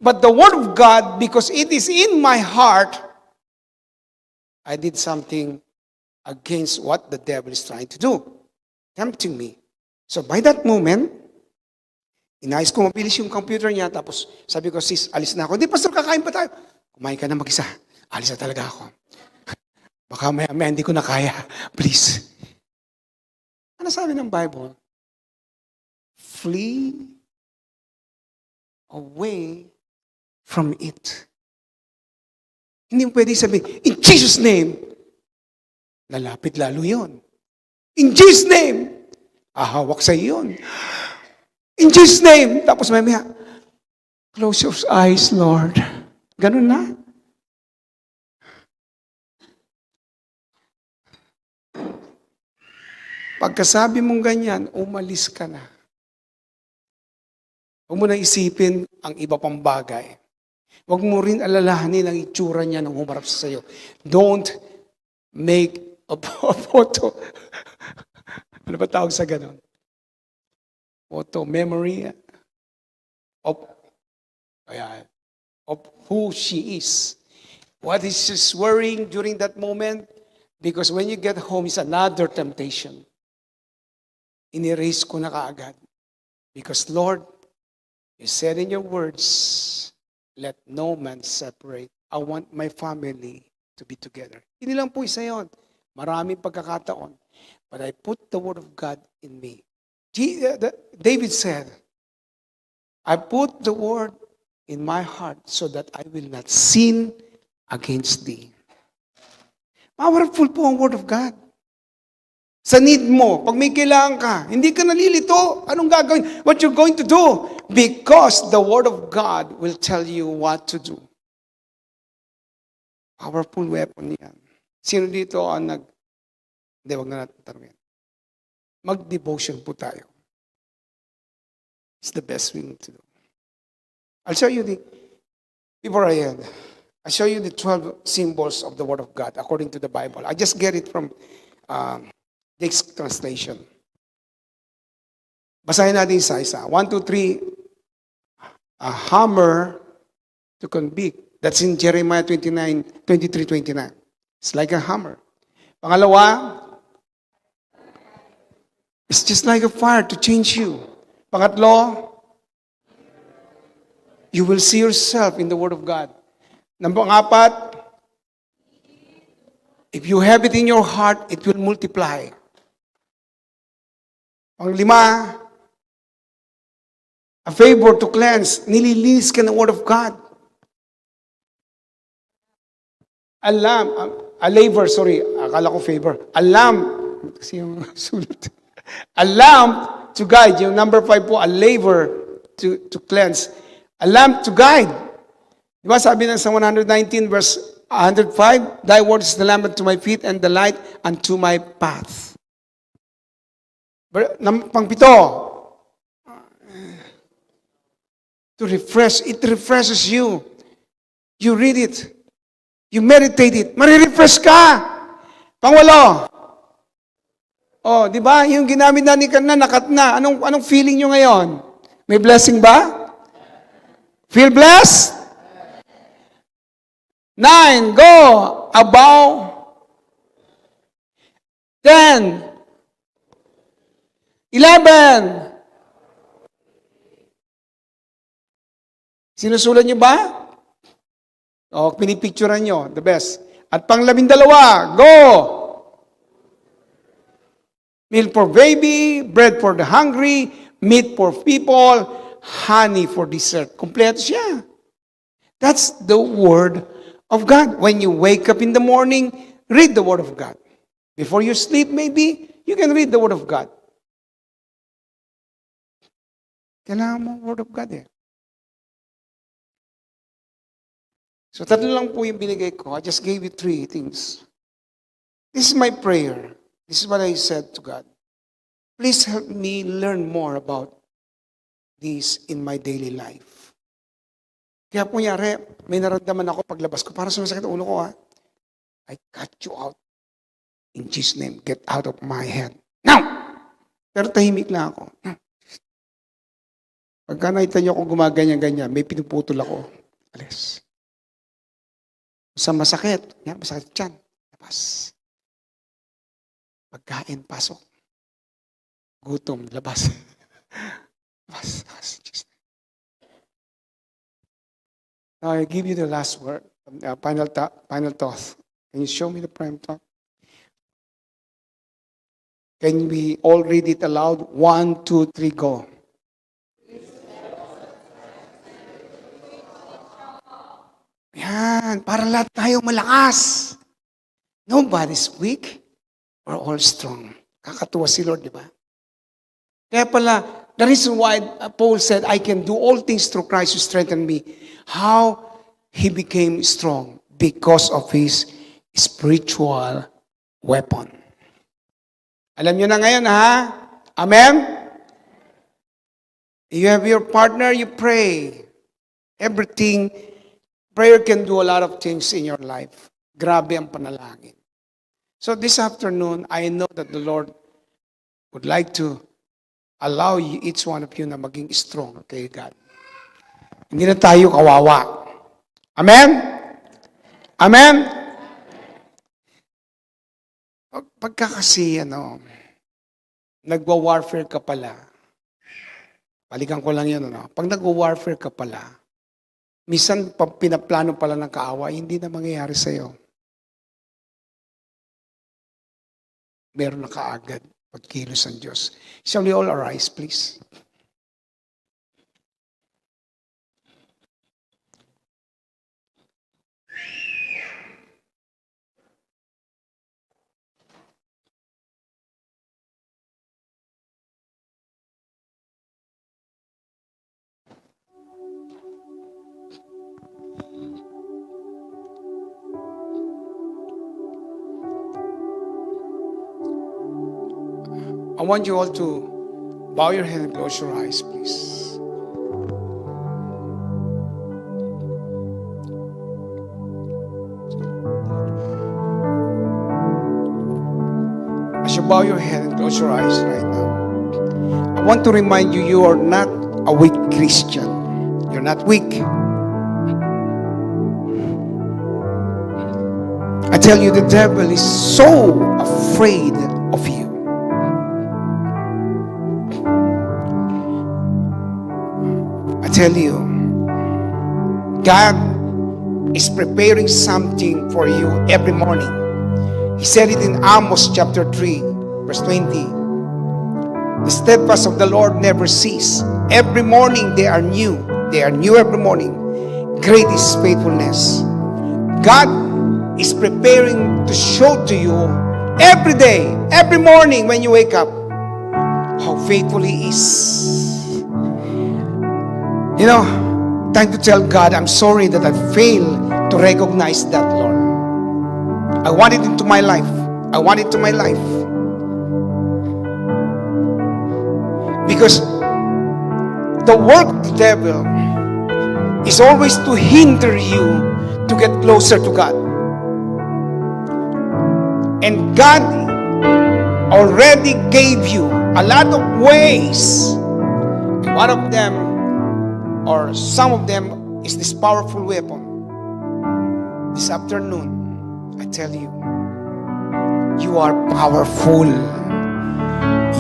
But the word of God, because it is in my heart, I did something against what the devil is trying to do, tempting me. So by that moment, inayos ko mabilis yung computer niya, tapos sabi ko, sis, alis na ako. Hindi, Pastor, kakain pa tayo. Kumain ka na mag-isa. Alis na talaga ako. Baka maya hindi ko na kaya. Please. Ano sabi ng Bible? Flee away from it. Hindi mo pwede sabihin, in Jesus' name, lalapit lalo yon. In Jesus' name, ahawak sa iyon. In Jesus' name, tapos mamaya, close your eyes, Lord. Ganun na. Pagkasabi mong ganyan, umalis ka na. Huwag mo na isipin ang iba pang bagay. Huwag mo rin alalahanin ang itsura niya nung humarap sa iyo. Don't make a photo. Ano ba tawag sa ganon? Photo, memory of who she is. What is she wearing during that moment? Because when you get home, it's another temptation. Inerase ko na kaagad. Because Lord, you said in your words, let no man separate. I want my family to be together. Hindi lang po isa yun. Maraming pagkakataon. But I put the word of God in me. David said, I put the word in my heart so that I will not sin against thee. Powerful po ang word of God. Sa need mo, pag may kailangan ka, hindi ka nalilito. Anong gagawin? What you're going to do? Because the word of God will tell you what to do. Powerful weapon yan. Sino dito ang Hindi, wag na natin tanongin. Mag-devotion po tayo. It's the best thing to do. I'll show you before I end, I'll show you the 12 symbols of the Word of God according to the Bible. I just get it from Dick's translation. Basahin natin isa-isa. 1, 2, 3. A hammer to convict. That's in Jeremiah 23:29. It's like a hammer. Pangalawa, it's just like a fire to change you. Pangatlo, you will see yourself in the Word of God. Number 4, if you have it in your heart, it will multiply. Panglima, a favor to cleanse. Nililinis ka ng Word of God. A laver, sorry. Akala ko favor. A lamp. Kasi yung sulat. A lamp to guide. Yung number 5 po, a laver to cleanse. A lamp to guide. Di ba sabi ng sa 119 verse 105, Thy word is the lamp unto my feet and the light unto my path. Pang-7, to refresh. It refreshes you. You read it. You meditate it. Marirefresh ka. Pang-8, oh, di ba? Yung ginamit na ni kanina, nakat na. Anong feeling nyo ngayon? May blessing ba? Feel blessed? 9, go. Above. 10. 11. Sinusulat nyo ba? O, pinipicturean nyo. The best. At pang-12, go. Meal for baby, bread for the hungry, meat for people, honey for dessert. Kompleto siya. That's the Word of God. When you wake up in the morning, read the Word of God. Before you sleep, maybe, you can read the Word of God. Kailangan mo Word of God eh. So, 3 lang po yung binigay ko. I just gave you 3 things. This is my prayer. This is what I said to God. Please help me learn more about this in my daily life. Kaya po nyari, may naramdaman ako paglabas ko. Parang sumasakit ang ulo ko ha. I cut you out. In Jesus' name, get out of my head. Now! Pero tahimik lang ako. Pagka nakita niyo ako gumaganyan-ganyan, may pinuputol ako. Alis. Sa masakit. Yan, masakit dyan. Labas. Pagkain, pasok. Gutom, labas. Labas. Now, I give you the last word, final thought. Can you show me the prime thought? Can we all read it aloud? 1, 2, 3, go. Yan, para lahat tayo malakas. Nobody's weak. We're all strong. Kakatuwa si Lord, di ba? Kaya pala, the reason why Paul said, I can do all things through Christ who strengthened me. How he became strong? Because of his spiritual weapon. Alam nyo na ngayon, ha? Amen? You have your partner, you pray. Everything, prayer can do a lot of things in your life. Grabe ang panalangin. So this afternoon, I know that the Lord would like to allow you, each one of you na maging strong kay God. Hindi na tayo kawawa. Amen? Amen? Pagka kasi, nagwa-warfare ka pala, balikan ko lang yun, pag nagwa-warfare ka pala, minsan pinaplano pala ng kaaway, hindi na mangyayari sa'yo. Meron na kaagad pagkilos ng Diyos. Shall we all arise, please? I want you all to bow your head and close your eyes, please. As you bow your head and close your eyes right now, I want to remind you, you are not a weak Christian. You're not weak. I tell you, the devil is so afraid of you. I tell you, God is preparing something for you every morning. He said it in Amos chapter 3, verse 20. The steadfast of the Lord never cease. Every morning they are new. They are new every morning. Great is faithfulness. God is preparing to show to you every day, every morning when you wake up, how faithful He is. You know, time to tell God, I'm sorry that I failed to recognize that, Lord. I want it into my life. I want it to my life. Because the work of the devil is always to hinder you to get closer to God. And God already gave you a lot of ways. And one of them, or some of them, is this powerful weapon. This afternoon, I tell you, you are powerful.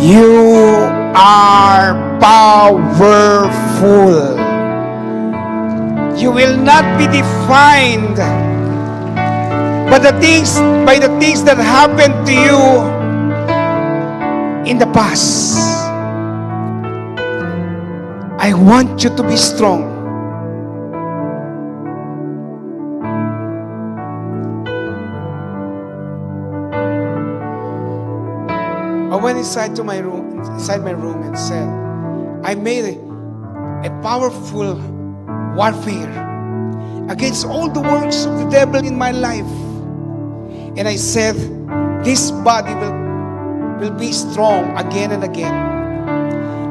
You are powerful. You will not be defined by the things that happened to you in the past. I want you to be strong. I went inside my room and said, I made a powerful warfare against all the works of the devil in my life. And I said, this body will be strong again and again.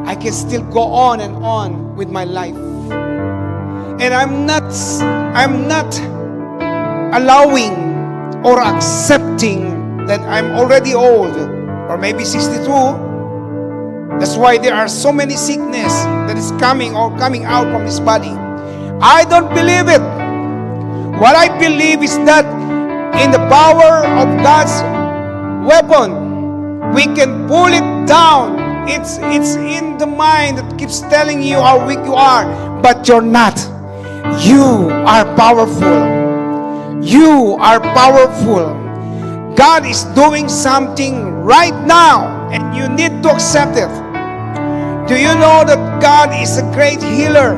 I can still go on and on with my life. And I'm not allowing or accepting that I'm already old, or maybe 62. That's why there are so many sickness that is coming out from this body. I don't believe it. What I believe is that in the power of God's weapon, we can pull it down. It's in the mind that keeps telling you how weak you are, but you're not. You are powerful. You are powerful. God is doing something right now, and you need to accept it. Do you know that God is a great healer?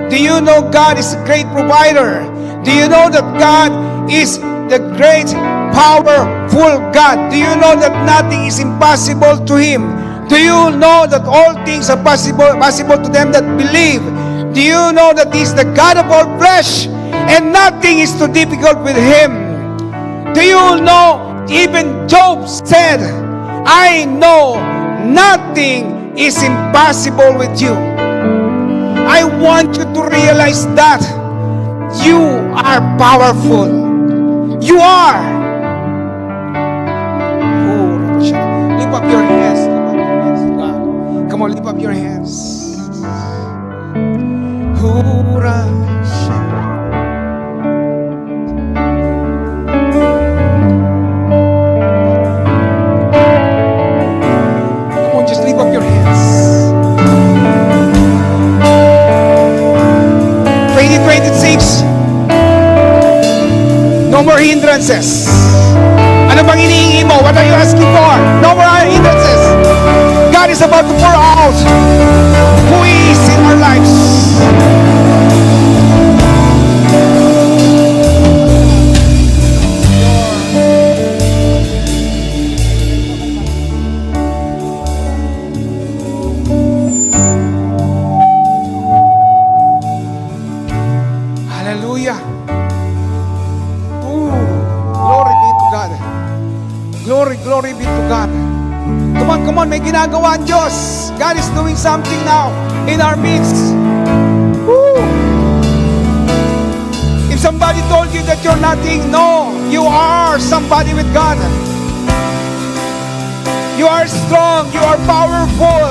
Do you know God is a great provider? Do you know that God is the great, powerful God? Do you know that nothing is impossible to Him? Do you know that all things are possible to them that believe? Do you know that He is the God of all flesh, and nothing is too difficult with Him? Do you know, even Job said, I know nothing is impossible with you. I want you to realize that you are powerful. You are. Oh, lift up your hands. Lift up your hands to God. Come on, lift up your hands. Come on, just lift up your hands. 2026, no more hindrances. Ano bang inihingi mo? What are you asking for? No more hindrances. God is about to pour out who He is in our lives. Hallelujah. Ooh, glory be to God. Glory be to God. Come on, may ginagawa ang Diyos. God is doing something now in our midst. Woo. If somebody told you that you're nothing, no, you are somebody with God. You are strong, you are powerful.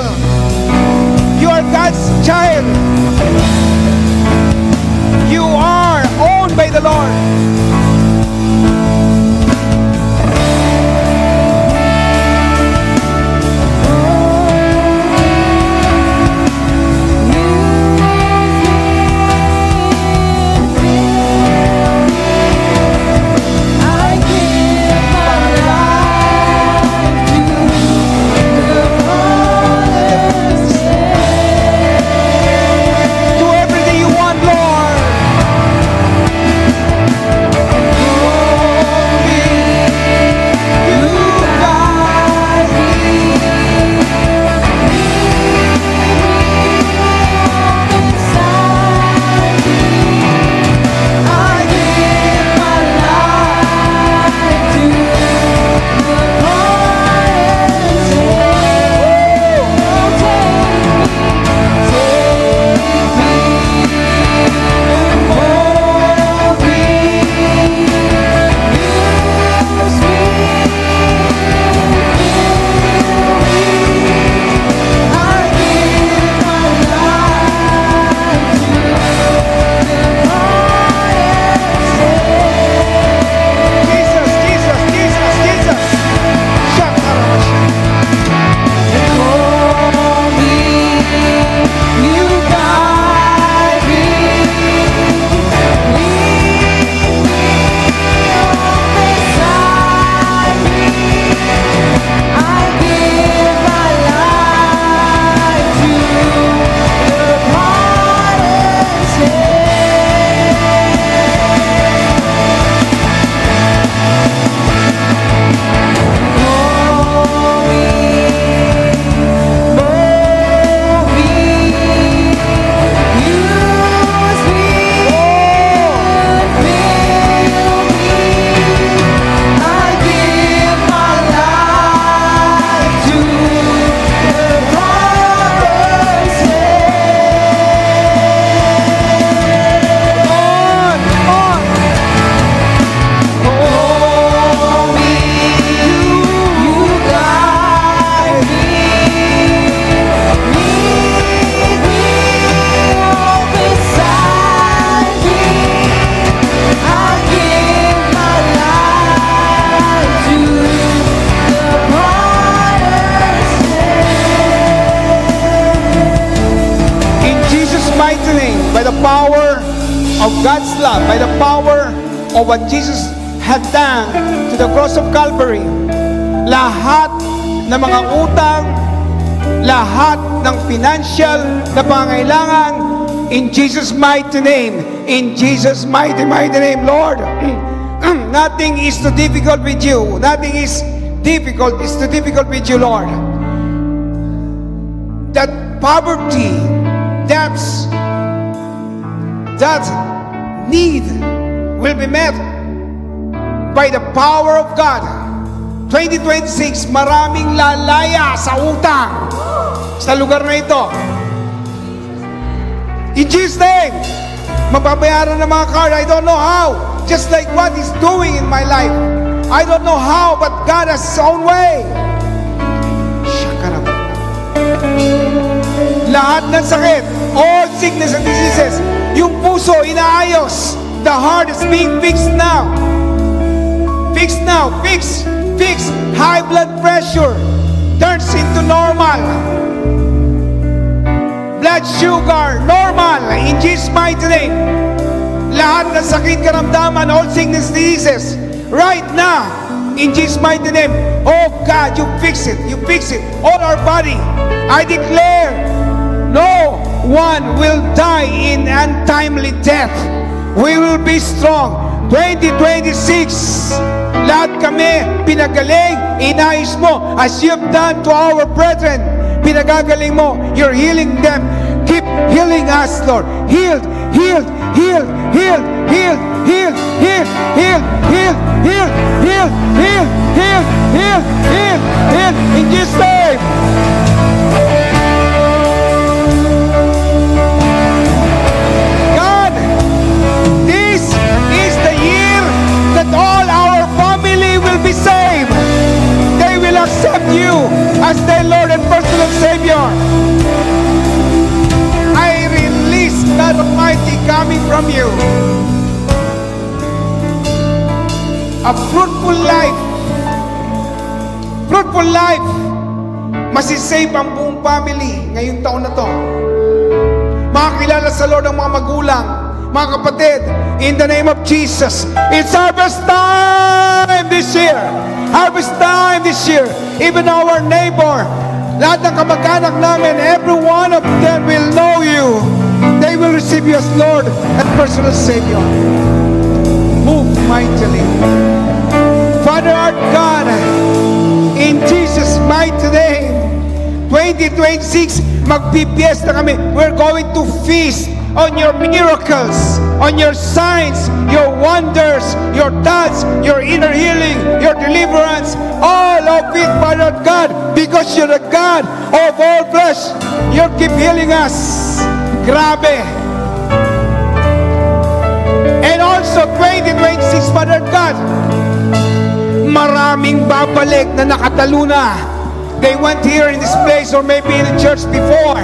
are God's child. You are owned by the Lord. Do everything you want, Lord. By the power of God's love, by the power of what Jesus had done to the cross of Calvary, lahat ng mga utang, lahat ng financial na pangailangan, in Jesus' mighty name, in Jesus' mighty name, Lord, nothing is too difficult with you. Nothing is too difficult with you, Lord. That poverty, that need will be met by the power of God. 2026, maraming lalaya sa utang sa lugar na ito. In Jesus' name, mababayaran ng mga card. I don't know how. Just like what He's doing in my life. I don't know how, but God has His own way. Shakarab. Lahat ng sakit, all sickness and diseases, yung puso inaayos. The heart is being fixed now. Fixed now. Fix. High blood pressure turns into normal. Blood sugar, normal. In Jesus' mighty name. Lahat ng sakit, karamdaman, all sickness, diseases, right now, in Jesus' mighty name. Oh God, you fix it. You fix it. All our body. I declare, no one will die in untimely death. We will be strong. 2026, lahat kami pinagaling, inayos mo as you've done to our brethren. Pinagagaling mo, you're healing them. Keep healing us, Lord. Healed. In Jesus' name. God, this is the year that all our family will be saved. They will accept you as their Lord and personal Savior. coming from you. A fruitful life. Fruitful life. Masisave ang buong family ngayong taon na to. Makakilala sa Lord ang mga magulang, mga kapatid, in the name of Jesus. It's harvest time this year. Harvest time this year. Even our neighbor, lahat ng kamag-anak namin, every one of them will know you. They will receive you as Lord and personal Savior. Move mightily. Father our God, in Jesus' mighty name, 2026, magpipiesta kami. We're going to feast on your miracles, on your signs, your wonders, your touch, your inner healing, your deliverance, all of it, Father God, because you're the God of all flesh. You keep healing us. Grabe. And also 2026, Father God, maraming babalik na nakatalo na. They went here in this place or maybe in the church before.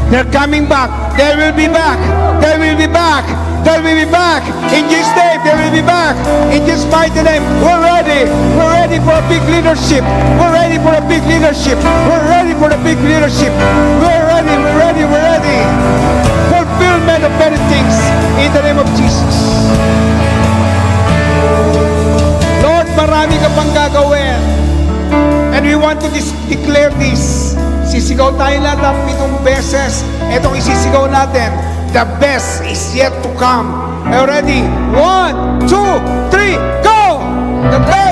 They're coming back. They will be back. They will be back. They will be back. In Jesus' name, they will be back. In Jesus' mighty name, we're ready. We're ready for a big leadership. We're ready for a big leadership. We're ready for the big leadership. We're ready. We're ready. We're ready. Fulfillment of many things in the name of Jesus. Lord, marami ka pang gagawin. And we want to declare this. Sisigaw tayo lahat ng 7 beses. Itong isisigaw natin. The best is yet to come. Are you ready? 1, 2, 3, go! The best